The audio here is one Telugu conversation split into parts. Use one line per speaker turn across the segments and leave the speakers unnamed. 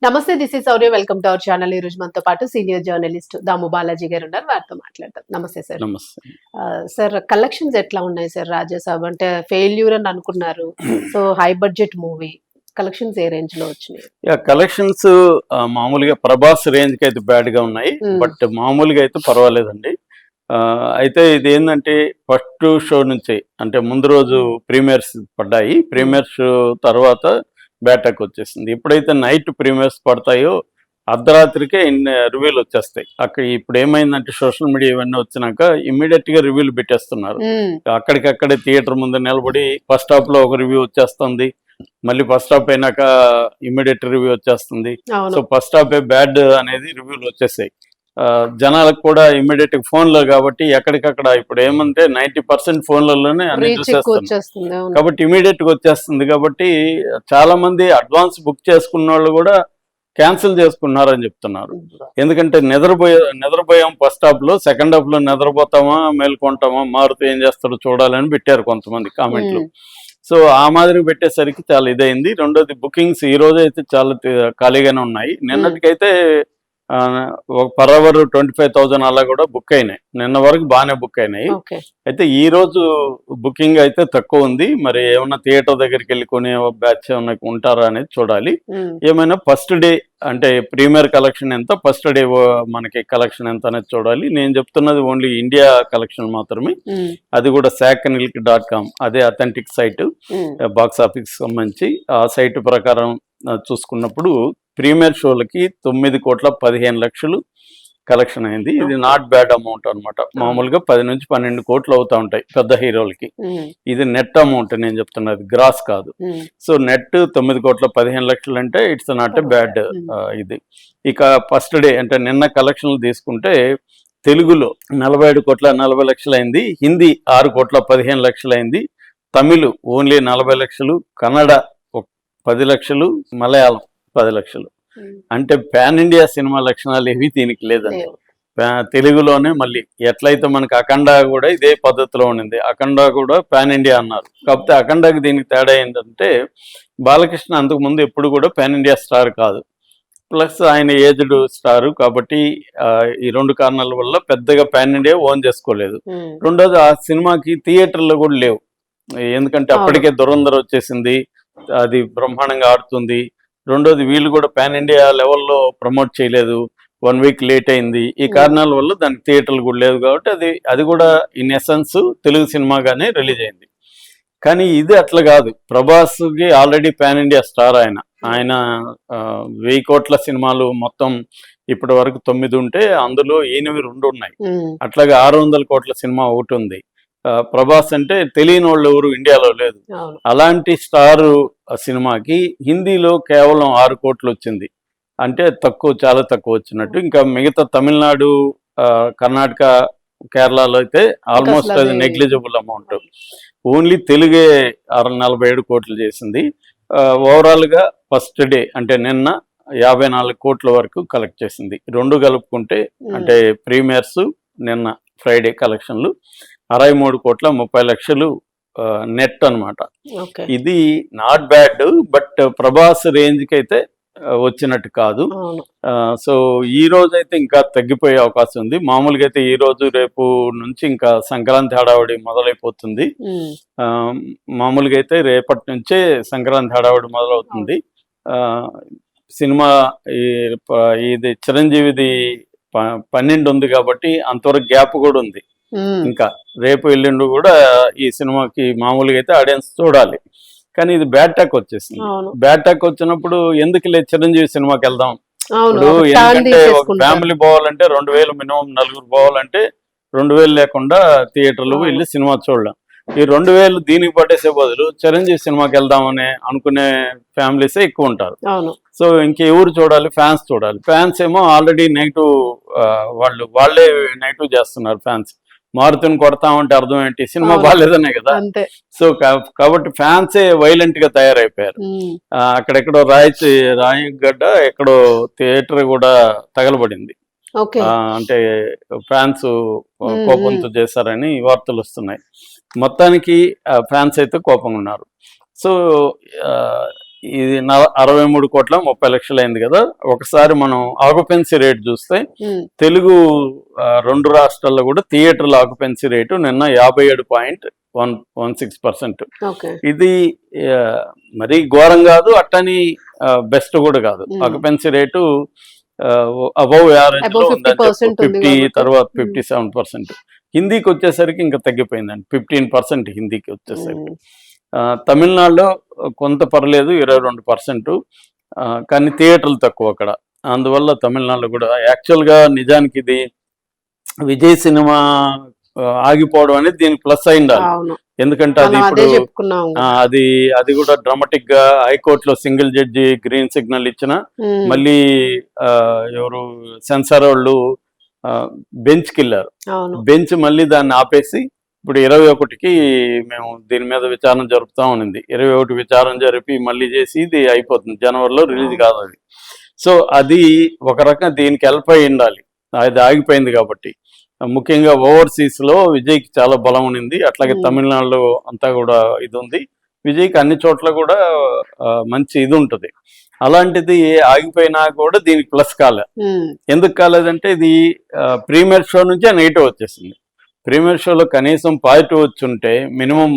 నమస్తే, this is Sourya. Welcome to our channel. ఈ రోజు మనతో పాటు సీనియర్ జర్నలిస్ట్ దాము బాలాజీ గారు ఉన్నారు. వారితో మాట్లాడతాం. నమస్తే సార్.
నమస్తే.
సార్, కలెక్షన్స్ ఎట్లా ఉన్నాయి సార్? రాజాసాబ్ అంటే ఫెయిల్యూర్ అని అనుకున్నారు. So high budget movie collections ఏ రేంజ్ లో వచ్చినాయి?
కలెక్షన్స్ మామూలుగా ప్రభాస్ రేంజ్ కి అయితే బ్యాడ్ గా ఉన్నాయి, బట్ మామూలుగా అయితే పర్వాలేదండి. అయితే ఇది ఏంటంటే ఫస్ట్ షో నుంచి అంటే ముందు రోజు ప్రీమియర్స్ పడ్డాయి. ప్రీమియర్ షో తర్వాత బ్యాటక్ వచ్చేసింది. ఎప్పుడైతే నైట్ ప్రీమియర్స్ పడతాయో అర్ధరాత్రికే రివ్యూలు వచ్చేస్తాయి. అక్కడ ఇప్పుడు ఏమైందంటే సోషల్ మీడియా ఇవన్నీ వచ్చినాక ఇమ్మీడియట్ గా రివ్యూలు పెట్టేస్తున్నారు. అక్కడికక్కడే థియేటర్ ముందు నిలబడి ఫస్ట్ హాఫ్ లో ఒక రివ్యూ వచ్చేస్తుంది, మళ్ళీ ఫస్ట్ హాఫ్ అయినాక ఇమ్మీడియట్ రివ్యూ వచ్చేస్తుంది. సో ఫస్ట్ హాఫ్ బ్యాడ్ అనేది రివ్యూలు వచ్చేసాయి. జనాలకు కూడా ఇమ్మీడియట్ ఫోన్లో కాబట్టి ఎక్కడికక్కడ ఇప్పుడు ఏమంటే 90% ఫోన్లలోనే అన్ని చూసేస్తుంది కాబట్టి ఇమీడియట్ గా వచ్చేస్తుంది. కాబట్టి చాలా మంది అడ్వాన్స్ బుక్ చేసుకున్న వాళ్ళు కూడా క్యాన్సిల్ చేసుకున్నారని చెప్తున్నారు. ఎందుకంటే నిద్రపోయాం ఫస్ట్ హాఫ్ లో, సెకండ్ హాఫ్ లో నిద్రపోతామా మేల్కొంటామా మారుతూ ఏం చేస్తాడో చూడాలని పెట్టారు కొంతమంది కామెంట్లు. సో ఆ మాదిరి పెట్టేసరికి చాలా ఇదైంది. రెండోది బుకింగ్స్ ఈ రోజు అయితే చాలా ఖాళీగానే ఉన్నాయి. నిన్నటికైతే పర్ అవర్ 25,000 అలా కూడా బుక్ అయినాయి. నిన్న వరకు బాగానే బుక్ అయినాయి. అయితే ఈ రోజు బుకింగ్ అయితే తక్కువ ఉంది. మరి ఏమన్నా థియేటర్ దగ్గరికి వెళ్ళి కొనే బ్యాచ్ ఏమన్నా ఉంటారా అనేది చూడాలి. ఏమైనా ఫస్ట్ డే అంటే ప్రీమియర్ కలెక్షన్ ఎంత, ఫస్ట్ డే మనకి కలెక్షన్ ఎంత అనేది చూడాలి. నేను చెప్తున్నది ఓన్లీ ఇండియా కలెక్షన్ మాత్రమే. అది కూడా sackandilk.com, అదే అథెంటిక్ సైట్, బాక్స్ ఆఫీస్ సంబంధించి. ఆ సైట్ ప్రకారం చూసుకున్నప్పుడు ప్రీమియర్ షోలకి 9,15,00,000 కలెక్షన్ అయింది. ఇది నాట్ బ్యాడ్ అమౌంట్ అనమాట. మామూలుగా 10 నుంచి 12 కోట్లు అవుతా ఉంటాయి పెద్ద హీరోలకి. ఇది నెట్ అమౌంట్ నేను చెప్తున్నది, గ్రాస్ కాదు. సో నెట్ 9,15,00,000 అంటే ఇట్స్ నాట్ ఎ బ్యాడ్ ఇది. ఇక ఫస్ట్ డే అంటే నిన్న కలెక్షన్లు తీసుకుంటే తెలుగులో 47,40,00,000 అయింది, హిందీ 6,15,00,000 అయింది, తమిళ్ ఓన్లీ 40,00,000, కన్నడ 10 లక్షలు, మలయాళం 10 లక్షలు. అంటే పాన్ ఇండియా సినిమా లక్షణాలు ఏవి దీనికి లేదండి. తెలుగులోనే మళ్ళీ ఎట్లయితే మనకి అఖండ కూడా ఇదే పద్ధతిలో ఉండింది. అఖండ కూడా పాన్ ఇండియా అన్నారు. కాకపోతే అఖండకి దీనికి తేడా ఏంటంటే బాలకృష్ణ అంతకుముందు ఎప్పుడు కూడా పాన్ ఇండియా స్టార్ కాదు, ప్లస్ ఆయన ఏజ్డ్ స్టారు. కాబట్టి ఈ రెండు కారణాల వల్ల పెద్దగా పాన్ ఇండియా ఓన్ చేసుకోలేదు. రెండోది ఆ సినిమాకి థియేటర్లో కూడా లేవు. ఎందుకంటే అప్పటికే దురంధర్ వచ్చేసింది, అది బ్రహ్మాండంగా ఆడుతుంది. రెండోది వీళ్ళు కూడా పాన్ ఇండియా లెవెల్లో ప్రమోట్ చేయలేదు, 1 వీక్ లేట్ అయింది. ఈ కారణాల వల్ల దానికి థియేటర్లు కూడా లేదు. కాబట్టి అది కూడా ఇన్ ఎసెన్స్ తెలుగు సినిమాగానే రిలీజ్ అయింది. కానీ ఇది అట్లా కాదు. ప్రభాస్కి ఆల్రెడీ పాన్ ఇండియా స్టార్. ఆయన 1000 కోట్ల సినిమాలు మొత్తం ఇప్పటి వరకు 9 ఉంటే అందులో ఈయనవి 2 ఉన్నాయి. అట్లాగే 600 కోట్ల సినిమా ఒకటి ఉంది. ప్రభాస్ అంటే తెలియని వాళ్ళు ఎవరు ఇండియాలో లేదు. అలాంటి స్టార్ సినిమాకి హిందీలో కేవలం 6 కోట్లు వచ్చింది అంటే తక్కువ, చాలా తక్కువ వచ్చినట్టు. ఇంకా మిగతా తమిళనాడు, కర్ణాటక, కేరళలో అయితే ఆల్మోస్ట్ అది నెగ్లిజిబుల్ అమౌంట్. ఓన్లీ తెలుగే 47 కోట్లు చేసింది. ఓవరాల్గా ఫస్ట్ డే అంటే నిన్న 54 కోట్ల వరకు కలెక్ట్ చేసింది. 2 కలుపుకుంటే అంటే ప్రీమియర్స్ నిన్న ఫ్రైడే కలెక్షన్లు 63,30,00,000 నెట్ అనమాట. ఇది నాట్ బ్యాడ్, బట్ ప్రభాస్ రేంజ్కి అయితే వచ్చినట్టు కాదు. సో ఈ రోజు అయితే ఇంకా తగ్గిపోయే అవకాశం ఉంది. మామూలుగా అయితే ఈ రోజు రేపు నుంచి ఇంకా సంక్రాంతి హడావుడి మొదలైపోతుంది. మామూలుగా అయితే రేపటి నుంచే సంక్రాంతి హడావుడి మొదలవుతుంది. సినిమా ఇది చిరంజీవిది 12 ఉంది కాబట్టి అంతవరకు గ్యాప్ కూడా ఉంది. ఇంకా రేపు ఎల్లుండి కూడా ఈ సినిమాకి మామూలుగా అయితే ఆడియన్స్ చూడాలి. కానీ ఇది బ్యాడ్ టాక్ వచ్చేసింది. బ్యాడ్ టాక్ వచ్చినప్పుడు ఎందుకు లేదు చిరంజీవి సినిమాకి వెళ్దాం. ఇప్పుడు ఎందుకంటే ఒక ఫ్యామిలీ పోవాలంటే 2,000 మినిమం, 4 పోవాలంటే 2,000 లేకుండా థియేటర్లు వెళ్ళి సినిమా చూడలేం. ఈ 2,000 దీనికి పట్టేసే బదులు చిరంజీవి సినిమాకి వెళ్దామని అనుకునే ఫ్యామిలీసే ఎక్కువ ఉంటారు. సో ఇంకెవరు చూడాలి? ఫ్యాన్స్ చూడాలి. ఫ్యాన్స్ ఏమో ఆల్రెడీ నెగిటివ్, వాళ్ళే నెగిటివ్ చేస్తున్నారు. ఫ్యాన్స్ మారుతిని కొడతామంటే అర్థం ఏంటి? సినిమా బాగాలేదనే కదా. సో కాబట్టి ఫ్యాన్సే వైలెంట్ గా తయారైపోయారు. అక్కడెక్కడో రాయగడ్డ ఎక్కడో థియేటర్ కూడా తగలబడింది. అంటే ఫ్యాన్స్ కోపంతో చేశారని వార్తలు వస్తున్నాయి. మొత్తానికి ఫ్యాన్స్ అయితే కోపంగా ఉన్నారు. సో ఇది 63,30,00,000 అయింది కదా. ఒకసారి మనం ఆక్యుపెన్సీ రేట్ చూస్తే తెలుగు 2 రాష్ట్రాల్లో కూడా థియేటర్ల ఆక్యుపెన్సీ రేటు నిన్న 57.16%. ఇది మరీ ఘోరం కాదు, అట్టని బెస్ట్ కూడా కాదు. ఆక్యుపెన్సీ రేటు అబౌవ్ యావరేజ్ లో ఉందని 50, తర్వాత 57%. హిందీకి వచ్చేసరికి ఇంకా తగ్గిపోయిందండి, 15% హిందీకి వచ్చేసరికి. తమిళనాడులో కొంత పర్లేదు 22%, కానీ థియేటర్లు తక్కువ అక్కడ. అందువల్ల తమిళనాడులో కూడా యాక్చువల్గా నిజానికి ఇది విజయ్ సినిమా ఆగిపోవడం అనేది దీనికి ప్లస్ అయి ఉండాలి. ఎందుకంటే అది ఇప్పుడు అది కూడా డ్రామాటిక్ గా హైకోర్టులో సింగిల్ జడ్జి గ్రీన్ సిగ్నల్ ఇచ్చిన మళ్ళీ ఎవరు సెన్సార్ వాళ్ళు బెంచ్కి వెళ్ళారు. బెంచ్ మళ్ళీ దాన్ని ఆపేసి ఇప్పుడు 21కి మేము దీని మీద విచారణ జరుపుతా ఉన్నింది. 21 విచారణ జరిపి మళ్ళీ చేసి ఇది అయిపోతుంది, జనవరిలో రిలీజ్ కాదు అది. సో అది ఒక రకంగా దీనికి హెల్ప్ అయి ఉండాలి, అది ఆగిపోయింది కాబట్టి. ముఖ్యంగా ఓవర్సీస్ లో విజయ్కి చాలా బలం ఉంది, అట్లాగే తమిళనాడులో అంతా కూడా ఇది ఉంది. విజయ్కి అన్ని చోట్ల కూడా మంచి ఇది ఉంటుంది. అలాంటిది ఆగిపోయినా కూడా దీనికి ప్లస్ కాలే. ఎందుకు కాలేదంటే ఇది ప్రీమియర్ షో నుంచే నెగిటివ్ వచ్చేసింది. ప్రీమియర్ షోలో కనీసం పాజిటివ్ వచ్చుంటే, మినిమం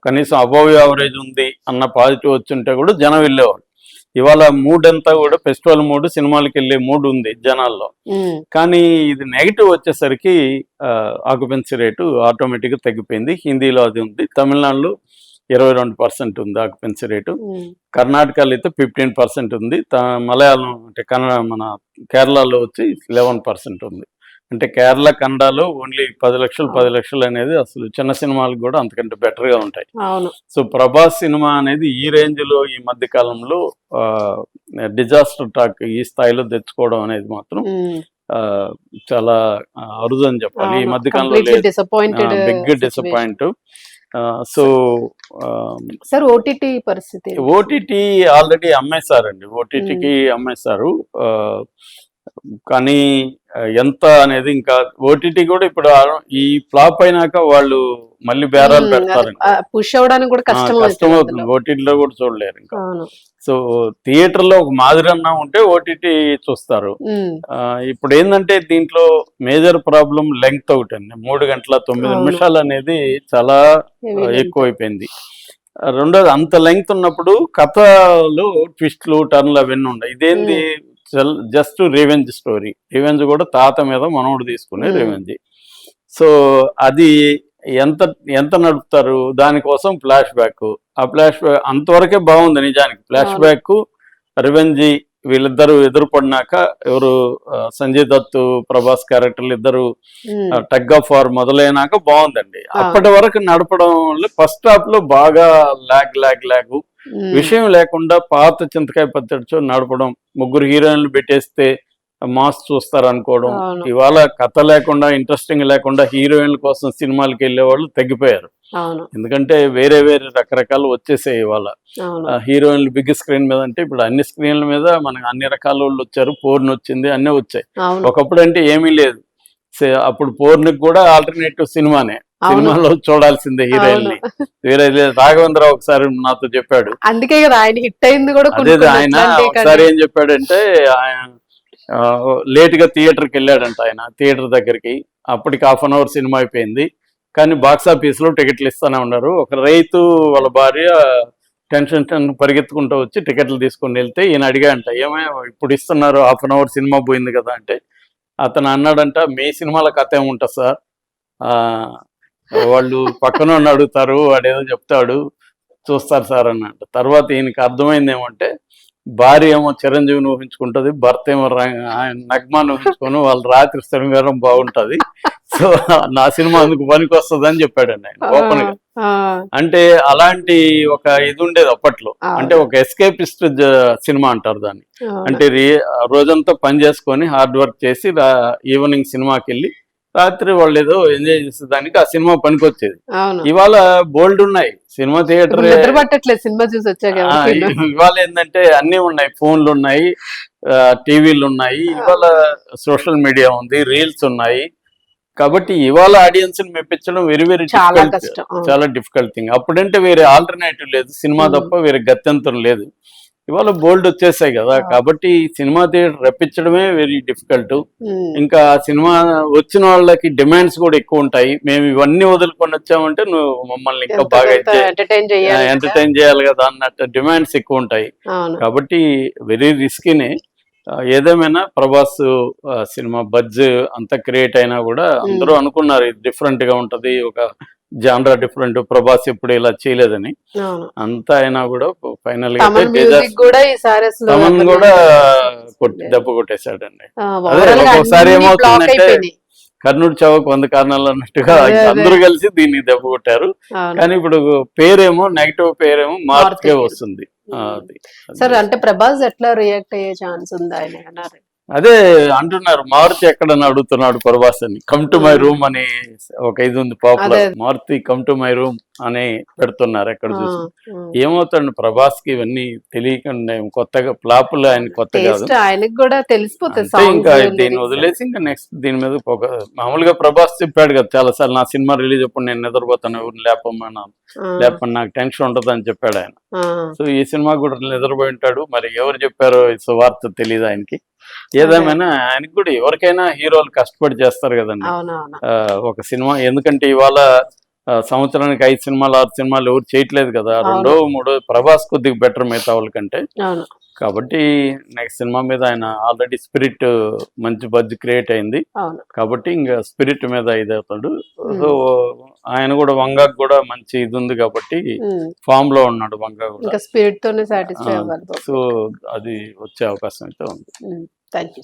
కనీసం అబౌవ్ యావరేజ్ ఉంది అన్న పాజిటివ్ వచ్చుంటే కూడా జనం వెళ్ళేవాళ్ళు. ఇవాళ మూడ్ అంతా కూడా ఫెస్టివల్ మూడ్, సినిమాలకు వెళ్ళే మూడ్ ఉంది జనాల్లో. కానీ ఇది నెగిటివ్ వచ్చేసరికి ఆక్యుపెన్సీ రేటు ఆటోమేటిక్గా తగ్గిపోయింది. హిందీలో అది ఉంది, తమిళనాడులో 22% ఉంది ఆక్యుపెన్సీ రేటు, కర్ణాటకలో అయితే 15% ఉంది, మలయాళం అంటే మన కేరళలో వచ్చి 11% ఉంది. అంటే కేరళ కన్నడలో ఓన్లీ 10 లక్షలు అనేది అసలు చిన్న సినిమాలకు కూడా అంతకంటే బెటర్ గా ఉంటాయి. సో ప్రభాస్ సినిమా అనేది ఈ రేంజ్ లో ఈ మధ్య కాలంలో డిజాస్టర్ టాక్ ఈ స్థాయిలో తెచ్చుకోవడం అనేది మాత్రం చాలా అరుదు అని చెప్పాలి. ఈ మధ్య కాలంలో big disappoint. So
sir OTT పరిస్థితి,
ఓటీటీ ఆల్రెడీ అమ్మేశారండి, ఓటీటీకి అమ్మేశారు. కానీ ఎంత అనేది ఇంకా ఓటీటీ కూడా ఇప్పుడు ఈ ఫ్లాప్ అయినాక వాళ్ళు మళ్ళీ బేరాలు పెడతారు,
పుష్ అవడానికి కూడా కష్టం
అవుతుంది. ఓటీటీలో కూడా చూడలేరు ఇంకా. సో థియేటర్ లో ఒక మాదిరి అన్నా ఉంటే ఓటీటీ చూస్తారు. ఇప్పుడు ఏంటంటే దీంట్లో మేజర్ ప్రాబ్లం లెంగ్త్ ఒకటి అండి. 3 గంటల 9 నిమిషాలు అనేది చాలా ఎక్కువైపోయింది. రెండోది అంత లెంగ్త్ ఉన్నప్పుడు కథలు ట్విస్ట్లు టర్న్లు అవన్నీ ఉన్నాయి. ఇదేంది జస్ట్ రివెంజ్ స్టోరీ, రివెంజ్ కూడా తాత మీద మనోడు తీసుకునే రివెంజ్. సో అది ఎంత నడుపుతారు, దానికోసం ఫ్లాష్ బ్యాక్. ఆ ఫ్లాష్ బ్యాక్ అంతవరకే బాగుంది నిజానికి. ఫ్లాష్ బ్యాక్ రివెంజ్ వీళ్ళిద్దరు ఎదురుపడినాక ఎవరు సంజయ్ దత్ ప్రభాస్ క్యారెక్టర్లు ఇద్దరు టగ్ ఆఫ్ వార్ మొదలైనాక బాగుందండి. అప్పటి వరకు నడపడం ఫస్ట్ హాఫ్ లో బాగా లాగ్ విషయం లేకుండా పాత చింతకాయ పచ్చడిచో నడపడం, 3 హీరోయిన్లు పెట్టేస్తే మాస్ చూస్తారు అనుకోవడం. ఇవాళ కథ లేకుండా ఇంట్రెస్టింగ్ లేకుండా హీరోయిన్ల కోసం సినిమాలకు వెళ్ళే వాళ్ళు తగ్గిపోయారు. ఎందుకంటే వేరే రకరకాలు వచ్చేసాయి ఇవాళ. హీరోయిన్లు బిగ్ స్క్రీన్ మీద అంటే ఇప్పుడు అన్ని స్క్రీన్ల మీద మనకు అన్ని రకాల వాళ్ళు వచ్చారు, పోర్న్ వచ్చింది, అన్నీ వచ్చాయి. ఒకప్పుడు అంటే ఏమీ లేదు, అప్పుడు పోర్న్కి కూడా ఆల్టర్నేటివ్ సినిమానే, సినిమాలో చూడాల్సిందే హీరోయిన్ ని. వేరే రాఘవేంద్రరావు ఒకసారి నాతో చెప్పాడు,
అందుకే కదా ఆయన హిట్ అయింది కూడా.
అదే ఆయన ఒకసారి ఏం చెప్పాడంటే, ఆయన లేట్ గా థియేటర్కి వెళ్ళాడంట. ఆయన థియేటర్ దగ్గరికి అప్పటికి 1/2 అవర్ సినిమా అయిపోయింది, కానీ బాక్స్ ఆఫీస్ లో టికెట్లు ఇస్తానే ఉన్నారు. ఒక రైతు వాళ్ళ భార్య టెన్షన్ పరిగెత్తుకుంటూ వచ్చి టికెట్లు తీసుకుని వెళ్తే ఈయన అడిగాడంట, ఏమయ్య ఇప్పుడు ఇస్తున్నారు, 1/2 అవర్ సినిమా పోయింది కదా అంటే, అతను అన్నాడంట, మీ సినిమాల కథ ఏముంటుంది సార్, వాళ్ళు పక్కన అడుగుతారు, వాడేదో చెప్తాడు, చూస్తారు సార్ అన్నట్టు. తర్వాత ఈయనకి అర్థమైంది ఏమంటే, భార్య ఏమో చిరంజీవిని ఊహించుకుంటుంది, భర్త ఏమో నగ్మాన్ని ఊహించుకొని వాళ్ళు రాత్రి శృంగారం బాగుంటది, సో నా సినిమా అందుకు పనికి వస్తుంది అని చెప్పాడండి ఆయన ఓపెన్ గా. అంటే అలాంటి ఒక ఇది ఉండేది అప్పట్లో, అంటే ఒక ఎస్కేపిస్ట్ సినిమా అంటారు దాన్ని. అంటే రోజంతా పని చేసుకొని హార్డ్ వర్క్ చేసి ఈవినింగ్ సినిమాకి వెళ్ళి రాత్రి వాళ్ళు ఏదో ఎంజాయ్ చేసేదానికి ఆ సినిమా పనికొచ్చేది. ఇవాళ బోల్డ్ ఉన్నాయి సినిమా థియేటర్,
సినిమా చూసి వచ్చాక
ఇవాళ ఏంటంటే అన్ని ఉన్నాయి, ఫోన్లు ఉన్నాయి, టీవీలు ఉన్నాయి, ఇవాళ సోషల్ మీడియా ఉంది, రీల్స్ ఉన్నాయి, కాబట్టి ఇవాళ ఆడియన్స్ ని మెప్పించడం వెరీ వెరీ
చాలా కష్టం. అవును.
చాలా డిఫికల్ట్ థింగ్. అప్పుడంటే వేరే ఆల్టర్నేటివ్ లేదు, సినిమా తప్ప వేరే గత్యంతరం లేదు. ఇవాళ బోల్డ్ వచ్చేసాయి కదా, కాబట్టి సినిమా థియేటర్ రప్పించడమే వెరీ డిఫికల్ట్. ఇంకా సినిమా వచ్చిన వాళ్ళకి డిమాండ్స్ కూడా ఎక్కువ ఉంటాయి. మేము ఇవన్నీ వదులుకొని వచ్చామంటే నువ్వు మమ్మల్ని ఇంకా బాగా ఎంటర్టైన్ చేయాలి కదా అన్నట్టు డిమాండ్స్ ఎక్కువ ఉంటాయి. కాబట్టి వెరీ రిస్కీనే. ఏదేమైనా ప్రభాస్ సినిమా బజ్ అంత క్రియేట్ అయినా కూడా అందరూ అనుకున్నారు ఇది డిఫరెంట్ గా ఉంటది, ఒక జానరా డిఫరెంట్, ప్రభాస్ ఎప్పుడు ఇలా చేయలేదని. అంతా అయినా కూడా ఫైనల్ గా తమన్ కూడా దెబ్బ కొట్టేశాడండి. అదే ఒక్కొక్కసారి ఏమవుతుందంటే కర్ణుడు చావుకు 100 కారణాలు అన్నట్టుగా అందరూ కలిసి దీన్ని దెబ్బ కొట్టారు. కానీ ఇప్పుడు పేరేమో నెగటివ్ పేరేమో మార్కే వస్తుంది.
సార్ అంటే ప్రభాస్ ఎట్లా రియాక్ట్ అయ్యే ఛాన్స్ ఉంది ఆయన అన్నారు.
అదే అంటున్నారు, మారుతి ఎక్కడని అడుగుతున్నాడు ప్రభాస్ అని. కమ్ టు మై రూమ్ అని ఒక ఇది ఉంది popular, Maruthi come to my room అని పెడుతున్నారు ఎక్కడ చూసి. ఏమవుతాడు ప్రభాస్ కి ఇవన్నీ తెలియకుండా, కొత్తగా ఫ్లాపులు ఆయన కొత్త కాదు,
ఆయనకి కూడా తెలిసిపోతుంది.
ఇంకా దీన్ని వదిలేసి ఇంకా నెక్స్ట్ దీని మీద మామూలుగా ప్రభాస్ చెప్పాడు కదా చాలా సార్లు, నా సినిమా రిలీజ్ అప్పుడు నేను నిద్రపోతాను, ఎవరిని లేపమని నాకు టెన్షన్ ఉంటుంది అని చెప్పాడు ఆయన. సో ఈ సినిమా కూడా నిద్రపోయి ఉంటాడు, మరి ఎవరు చెప్పారో వార్త తెలియదు ఆయనకి. ఏదేమైనా ఆయనకి కూడా ఎవరికైనా హీరోలు కష్టపడి చేస్తారు కదండి ఒక సినిమా. ఎందుకంటే ఇవాళ సంవత్సరానికి 5 సినిమాలు 6 సినిమాలు ఎవరు చేయట్లేదు కదా, 2 3 ప్రభాస్ కొద్దిగా బెటర్ మిగతా వాళ్ళకంటే. కాబట్టి నెక్స్ట్ సినిమా మీద ఆయన ఆల్రెడీ స్పిరిట్ మంచి బజ్ క్రియేట్ అయింది కాబట్టి ఇంకా స్పిరిట్ మీద ఇదవుతాడు. సో ఆయన కూడా వంగాకు కూడా మంచి ఇది ఉంది కాబట్టి ఫామ్ లో ఉన్నాడు వంగా కూడా.
స్పిరిట్ తోనే సాటిస్ఫై అవ్వాలి.
సో అది వచ్చే అవకాశం అయితే ఉంది.
Thank you.